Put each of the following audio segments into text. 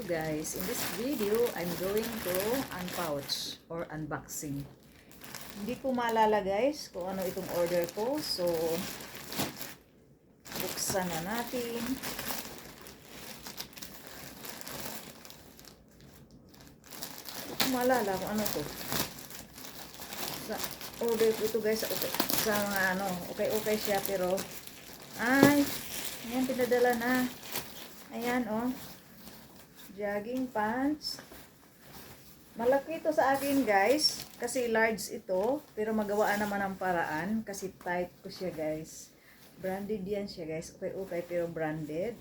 guys, in this video, I'm going to unpouch or unboxing. Hindi ko maalala guys kung ano itong order ko. So, buksan na natin. Hindi ko maalala kung ano to. Sa order ko ito guys, okay, sa mga ano, okay siya pero, ay, ayan, pinadala na. Ayan, oh. Jogging pants. Malaki ito sa akin, guys. Kasi large ito. Pero magawaan naman ang paraan. Kasi tight ko siya, guys. Branded yan siya, guys. Okay, pero branded.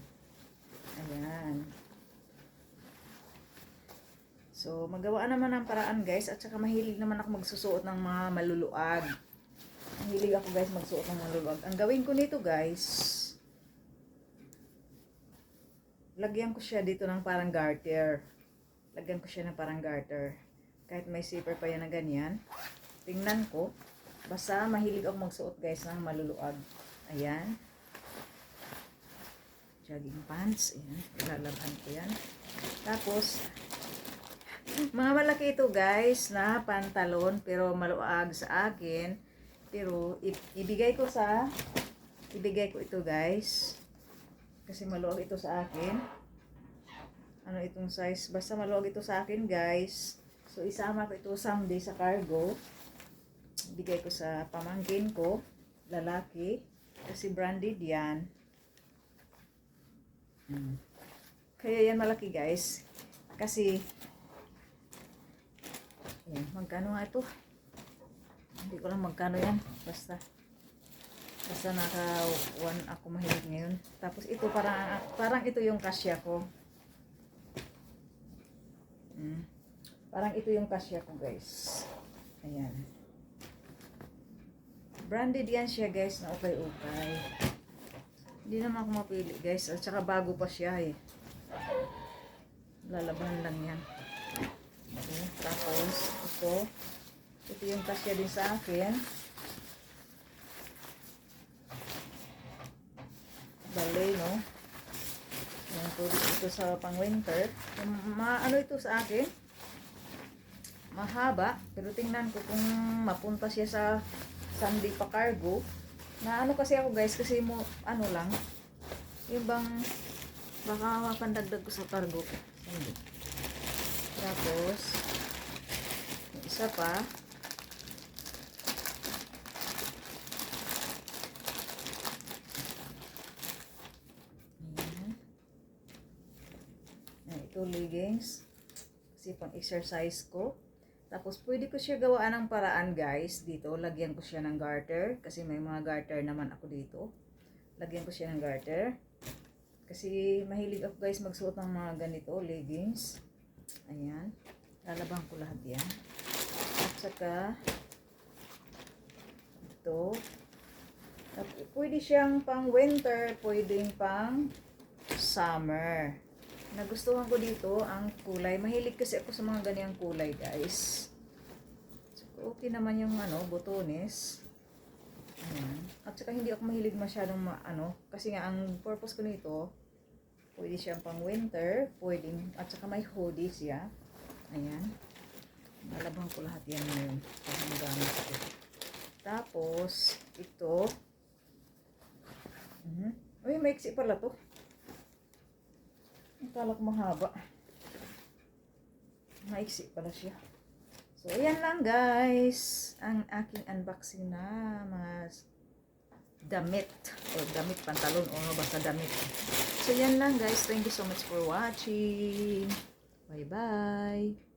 Ayan. So, magawaan naman ang paraan, guys. At saka mahilig naman ako magsusuot ng mga maluluag. Mahilig ako, guys, magsuot ng maluluag. Ang gawin ko nito, guys, lagyan ko siya dito ng parang garter. Lagyan ko siya ng parang garter. Kahit may zipper pa yan na ganyan. Tingnan ko. Basta mahilig ako magsuot guys ng maluluag. Ayan. Jogging pants. Ayan. Ilalabhan ko yan. Tapos, mga malaki ito guys na pantalon. Pero maluag sa akin. Pero ibigay ko ito guys. Kasi maluwag ito sa akin. Ano itong size? Basta maluwag ito sa akin, guys. So, isama ko ito someday sa cargo. Bigay ko sa pamangkin ko. Lalaki. Kasi branded yan. Kaya yan malaki, guys. Kasi, yan. Magkano nga ito? Hindi ko lang magkano yan. Basta naka 1 ako mahilig ngayon. Tapos ito parang ito yung kasya ko. Parang ito yung kasya ko guys. Ayan. Branded yan siya guys na okay. Hindi naman ako mapili guys. At saka bago pa siya eh. Lalaban lang yan. Okay. Tapos ito yung kasya din sa akin. Balay, no? Yan po ito sa pang winter. Ano ito sa akin? Mahaba. Pero tingnan ko kung mapunta siya sa Sunday pa cargo. Na ano kasi ako guys, kasi mo, ano lang. Yung bang, baka mapandagdag ko sa cargo ko. Sunday. Tapos, yung isa pa. Ito leggings kasi pang exercise ko. Tapos pwede ko siya gawaan ng paraan guys. Dito lagyan ko siya ng garter kasi may mga garter naman ako dito. Lagyan ko siya ng garter kasi mahilig ako guys magsuot ng mga ganito leggings. Ayan, lalabang ko lahat yan. At saka ito, pwede siyang pang winter, pwedeng pang summer. Nagustuhan ko dito ang kulay. Mahilig kasi ako sa mga ganyang kulay, guys. So, okay naman yung botones. Ayan. At saka hindi ako mahilig masyadong kasi nga ang purpose ko nito, pwede siyang pang winter, pwedeng, at saka may hoodie siya. Ayan. Malabang ko lahat yan ngayon. Parang gamit ko. Tapos, ito. Uy, maiksi pala to. Akala ko mahaba. Maiksi pala siya. So, ayan lang guys. Ang aking unboxing na mga damit. O damit, pantalon. O basta damit. So, ayan lang guys. Thank you so much for watching. Bye-bye.